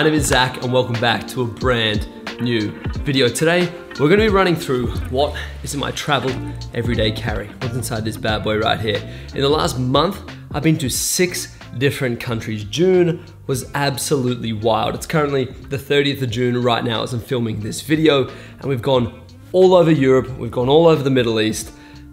my name is Zach and welcome back to a brand new video. Today, we're gonna be running through what is in my travel everyday carry. What's inside this bad boy right here. In the last month, I've been to 6 different countries. June was absolutely wild. It's currently the 30th of June right now as I'm filming this video, and we've gone all over Europe, we've gone all over the Middle East,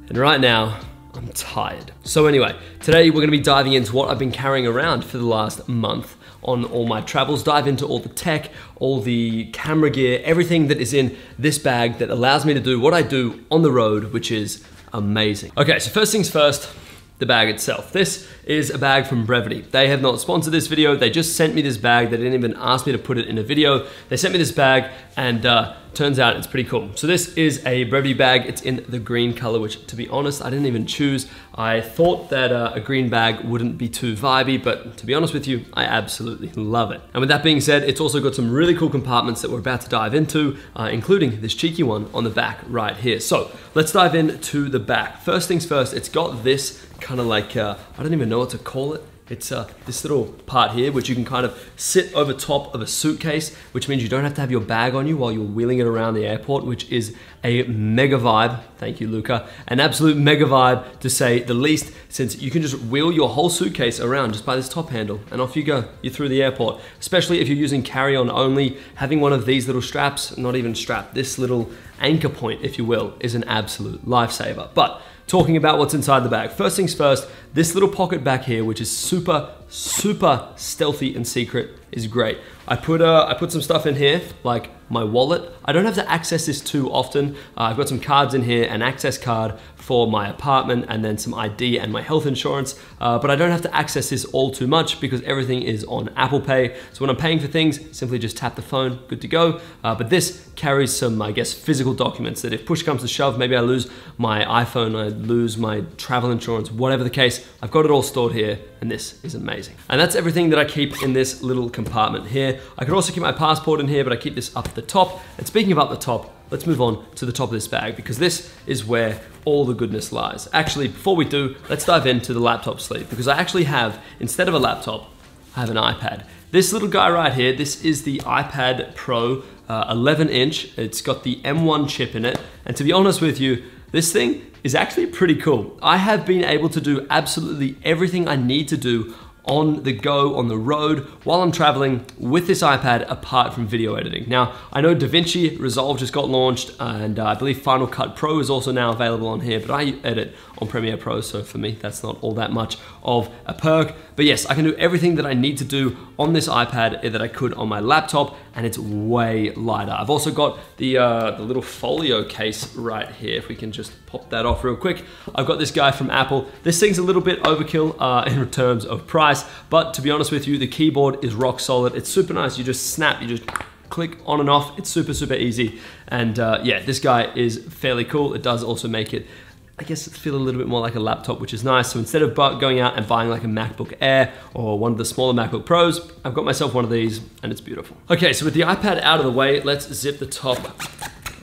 and right now, I'm tired. So anyway, today we're gonna be diving into what I've been carrying around for the last month on all my travels, dive into all the tech, all the camera gear, everything that is in this bag that allows me to do what I do on the road, which is amazing. Okay, so first things first, the bag itself. This is a bag from Brevity. They have not sponsored this video. They just sent me this bag. They didn't even ask me to put it in a video. They sent me this bag and turns out it's pretty cool. So this is a Brevity bag. It's in the green color, which to be honest, I didn't even choose. I thought that a green bag wouldn't be too vibey, but to be honest with you, I absolutely love it. And with that being said, it's also got some really cool compartments that we're about to dive into, including this cheeky one on the back right here. So let's dive into the back. First things first, it's got this kind of like, I don't even know what to call it. It's this little part here, which you can kind of sit over top of a suitcase, which means you don't have to have your bag on you while you're wheeling it around the airport, which is a mega vibe. Thank you, Luca. An absolute mega vibe to say the least, since you can just wheel your whole suitcase around just by this top handle and off you go. You're through the airport. Especially if you're using carry-on only, having one of these little straps, not even strap, this little anchor point, if you will, is an absolute lifesaver. But talking about what's inside the bag. First things first, this little pocket back here, which is super stealthy and secret, is great. I put some stuff in here, like my wallet. I don't have to access this too often. I've got some cards in here, an access card for my apartment, and then some ID and my health insurance. But I don't have to access this all too much because everything is on Apple Pay. So when I'm paying for things, simply just tap the phone, good to go. But this carries some, I guess, physical documents that if push comes to shove, maybe I lose my iPhone, I lose my travel insurance, whatever the case, I've got it all stored here, and this is amazing. And that's everything that I keep in this little compartment here. I could also keep my passport in here, but I keep this up the top. And speaking of up the top, let's move on to the top of this bag because this is where all the goodness lies. Actually, before we do, let's dive into the laptop sleeve because I actually have, instead of a laptop, I have an iPad. This little guy right here, this is the iPad Pro 11-inch. It's got the M1 chip in it. And to be honest with you, this thing is actually pretty cool. I have been able to do absolutely everything I need to do on the go, on the road, while I'm traveling with this iPad apart from video editing. Now, I know DaVinci Resolve just got launched and I believe Final Cut Pro is also now available on here, but I edit on Premiere Pro, so for me, that's not all that much of a perk. But yes, I can do everything that I need to do on this iPad that I could on my laptop, and it's way lighter. I've also got the little folio case right here, if we can just pop that off real quick. I've got this guy from Apple. This thing's a little bit overkill in terms of price, but to be honest with you, the keyboard is rock solid. It's super nice. You just snap, you just click on and off. It's super easy. And yeah, this guy is fairly cool. It does also make it, I guess, feel a little bit more like a laptop, which is nice. So instead of going out and buying like a MacBook Air or one of the smaller MacBook Pros, I've got myself one of these and it's beautiful. Okay, so with the iPad out of the way, let's zip the top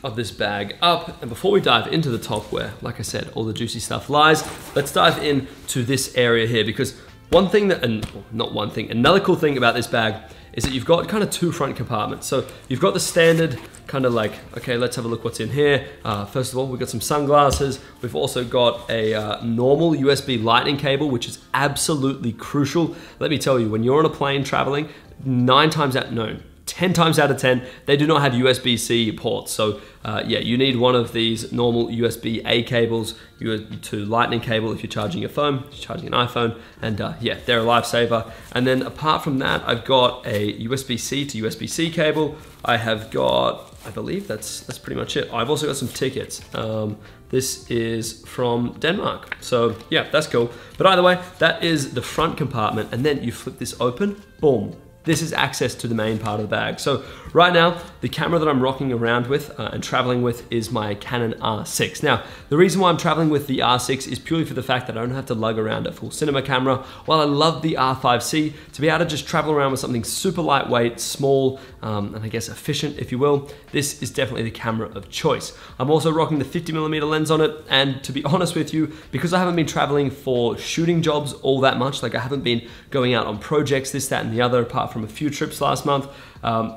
of this bag up. And before we dive into the top where, like I said, all the juicy stuff lies, let's dive into this area here because one thing that, and not one thing, another cool thing about this bag is that you've got kind of 2 front compartments. So you've got the standard kind of like, okay, let's have a look what's in here. First of all, we've got some sunglasses. We've also got a normal USB lightning cable, which is absolutely crucial. Let me tell you, when you're on a plane traveling, 10 times out of 10, they do not have USB-C ports. So yeah, you need one of these normal USB-A cables to lightning cable if you're charging your phone, if you're charging an iPhone, and yeah, they're a lifesaver. And then apart from that, I've got a USB-C to USB-C cable. I have got, I believe that's pretty much it. I've also got some tickets. This is from Denmark. So yeah, that's cool. But either way, that is the front compartment. And then you flip this open, boom. This is access to the main part of the bag. So right now, the camera that I'm rocking around with and traveling with is my Canon R6. Now, the reason why I'm traveling with the R6 is purely for the fact that I don't have to lug around a full cinema camera. While I love the R5C, to be able to just travel around with something super lightweight, small, and I guess efficient, if you will, this is definitely the camera of choice. I'm also rocking the 50mm lens on it, and to be honest with you, because I haven't been traveling for shooting jobs all that much, like I haven't been going out on projects, this, that, and the other, apart from a few trips last month,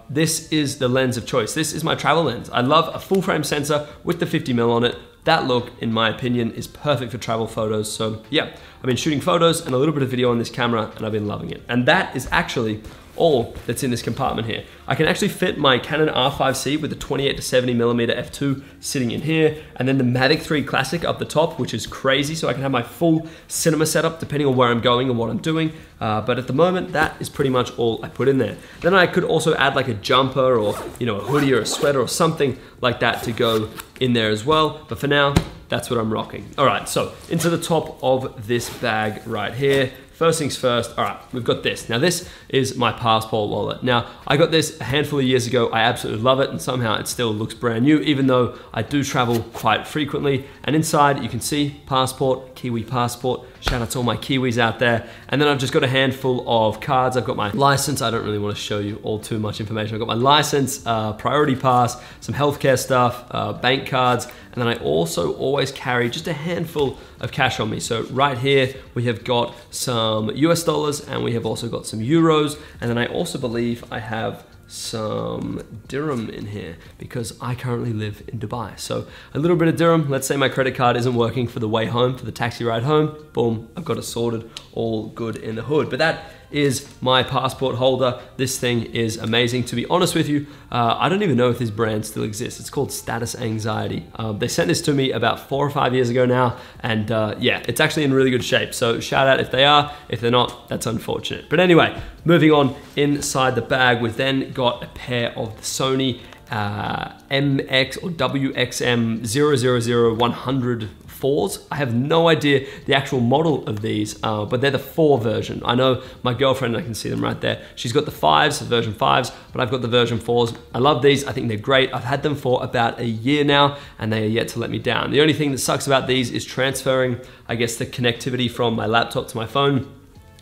this is the lens of choice. This is my travel lens. I love a full frame sensor with the 50mm on it. That look, in my opinion, is perfect for travel photos. So yeah, I've been shooting photos and a little bit of video on this camera, and I've been loving it. And that is actually all that's in this compartment here. I can actually fit my Canon R5C with the 28 to 70mm f2 sitting in here, and then the Mavic 3 Classic up the top, which is crazy, so I can have my full cinema setup depending on where I'm going and what I'm doing. But at the moment, that is pretty much all I put in there. Then I could also add like a jumper or a hoodie or a sweater or something like that to go in there as well. But for now, that's what I'm rocking. All right, so into the top of this bag right here. First things first, all right, we've got this. Now this is my passport wallet. Now I got this a handful of years ago. I absolutely love it, and somehow it still looks brand new, even though I do travel quite frequently. And inside you can see passport, Kiwi passport. Shout out to all my Kiwis out there. And then I've just got a handful of cards. I've got my license. I don't really want to show you all too much information. I've got my license, priority pass, some healthcare stuff, bank cards, and then I also always carry just a handful of cash on me. So right here, we have got some US dollars, and we have also got some euros. And then I also believe I have some dirham in here because I currently live in Dubai. So a little bit of dirham. Let's say my credit card isn't working for the way home, for the taxi ride home. Boom, I've got it sorted, all good in the hood. But that is my passport holder. This thing is amazing. To be honest with you, I don't even know if this brand still exists. It's called Status Anxiety. They sent this to me about 4 or 5 years ago now, and yeah, it's actually in really good shape. So shout out if they are. If they're not, that's unfortunate. But anyway, moving on, inside the bag, we've then got a pair of the Sony MX or WXM 000 4s. I have no idea the actual model of these, but they're the 4 version. I know my girlfriend, I can see them right there, she's got the 5s, the version 5s, but I've got the version 4s. I love these, I think they're great. I've had them for about a year now, and they are yet to let me down. The only thing that sucks about these is transferring, I guess, the connectivity from my laptop to my phone.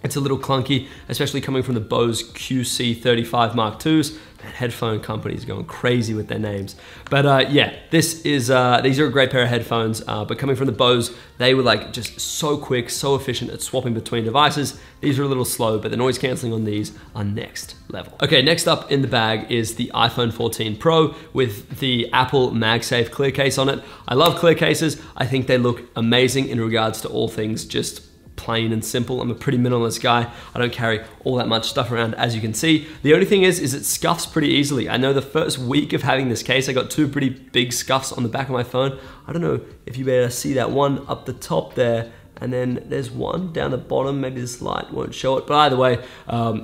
It's a little clunky, especially coming from the Bose QC35 Mark IIs. Man, headphone companies going crazy with their names. But yeah, this is these are a great pair of headphones, but coming from the Bose, they were like just so quick, so efficient at swapping between devices. These are a little slow, but the noise canceling on these are next level. Okay, next up in the bag is the iPhone 14 Pro with the Apple MagSafe clear case on it. I love clear cases. I think they look amazing in regards to all things just plain and simple. I'm a pretty minimalist guy. I don't carry all that much stuff around, as you can see. The only thing is it scuffs pretty easily. I know the first week of having this case, I got 2 pretty big scuffs on the back of my phone. I don't know if you better see that one up the top there, and then there's one down the bottom. Maybe this light won't show it, but either way,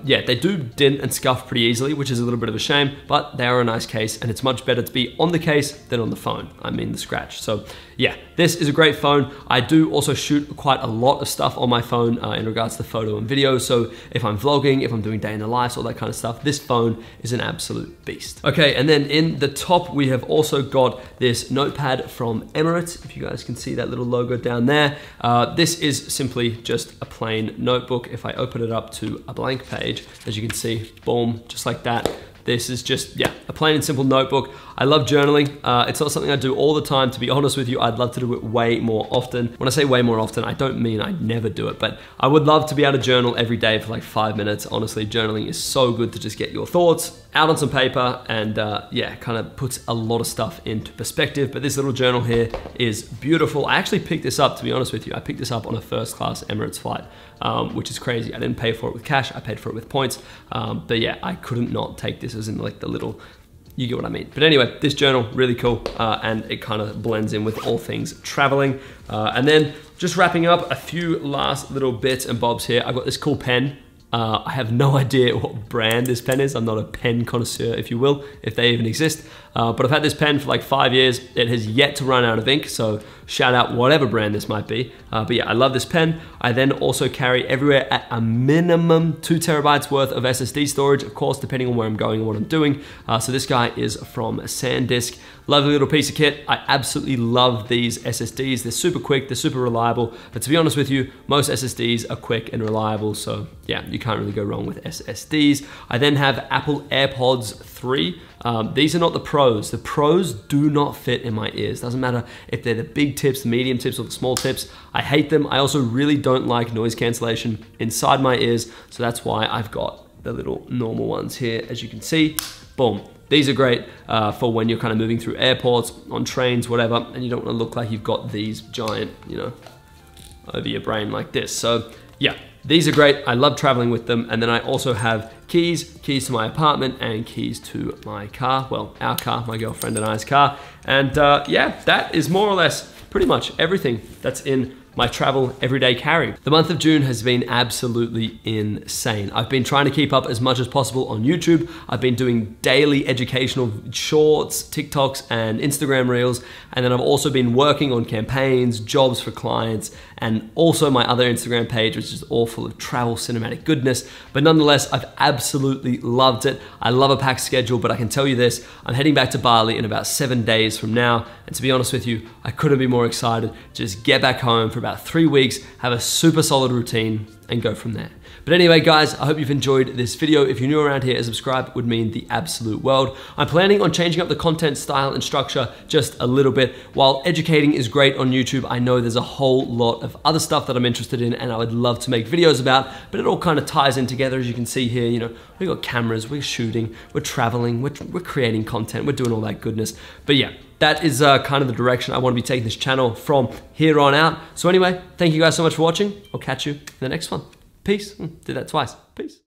yeah, they do dent and scuff pretty easily, which is a little bit of a shame, but they are a nice case, and it's much better to be on the case than on the phone. I mean the scratch. So yeah, this is a great phone. I do also shoot quite a lot of stuff on my phone in regards to photo and video. So if I'm vlogging, if I'm doing day in the life, all that kind of stuff, this phone is an absolute beast. Okay, and then in the top, we have also got this Notepad from Emirates. If you guys can see that little logo down there. This is simply just a plain notebook. If I open it up to a blank page, as you can see, boom, just like that. This is just, yeah, a plain and simple notebook. I love journaling. It's not something I do all the time. To be honest with you, I'd love to do it way more often. When I say way more often, I don't mean I never do it, but I would love to be able to journal every day for like 5 minutes. Honestly, journaling is so good to just get your thoughts out on some paper, and yeah, kind of puts a lot of stuff into perspective. But this little journal here is beautiful. I actually picked this up, to be honest with you. I picked this up on a first class Emirates flight, which is crazy. I didn't pay for it with cash, I paid for it with points. But yeah, I couldn't not take this as in like the little, you get what I mean. But anyway, this journal, really cool, and it kind of blends in with all things traveling. And then just wrapping up, a few last little bits and bobs here. I've got this cool pen. I have no idea what brand this pen is. I'm not a pen connoisseur, if you will, if they even exist. But I've had this pen for like 5 years. It has yet to run out of ink, so shout out whatever brand this might be. But yeah, I love this pen. I then also carry everywhere at a minimum 2 terabytes worth of SSD storage, of course, depending on where I'm going and what I'm doing. So this guy is from SanDisk. Lovely little piece of kit. I absolutely love these SSDs. They're super quick, they're super reliable. But to be honest with you, most SSDs are quick and reliable. So yeah, you can't really go wrong with SSDs. I then have Apple AirPods 3. These are not the Pros. The Pros do not fit in my ears. Doesn't matter if they're the big tips, the medium tips, or the small tips. I hate them. I also really don't like noise cancellation inside my ears. So that's why I've got the little normal ones here. As you can see, boom. These are great for when you're kind of moving through airports, on trains, whatever, and you don't want to look like you've got these giant, you know, over your brain like this. So yeah, these are great. I love traveling with them. And then I also have keys to my apartment and keys to my car. Well, our car, my girlfriend and I's car. And yeah, that is more or less pretty much everything that's in my travel everyday carry. The month of June has been absolutely insane. I've been trying to keep up as much as possible on YouTube. I've been doing daily educational shorts, TikToks, and Instagram reels. And then I've also been working on campaigns, jobs for clients, and also my other Instagram page, which is all full of travel cinematic goodness. But nonetheless, I've absolutely loved it. I love a packed schedule, but I can tell you this, I'm heading back to Bali in about 7 days from now. And to be honest with you, I couldn't be more excited. Just get back home for about 3 weeks, have a super solid routine, and go from there. But anyway, guys, I hope you've enjoyed this video. If you're new around here, a subscribe would mean the absolute world. I'm planning on changing up the content style and structure just a little bit. While educating is great on YouTube, I know there's a whole lot of other stuff that I'm interested in and I would love to make videos about, but it all kind of ties in together. As you can see here, you know, we've got cameras, we're shooting, we're traveling, we're creating content, we're doing all that goodness. But yeah, that is kind of the direction I want to be taking this channel from here on out. So anyway, thank you guys so much for watching. I'll catch you in the next one. Peace. Did that twice. Peace.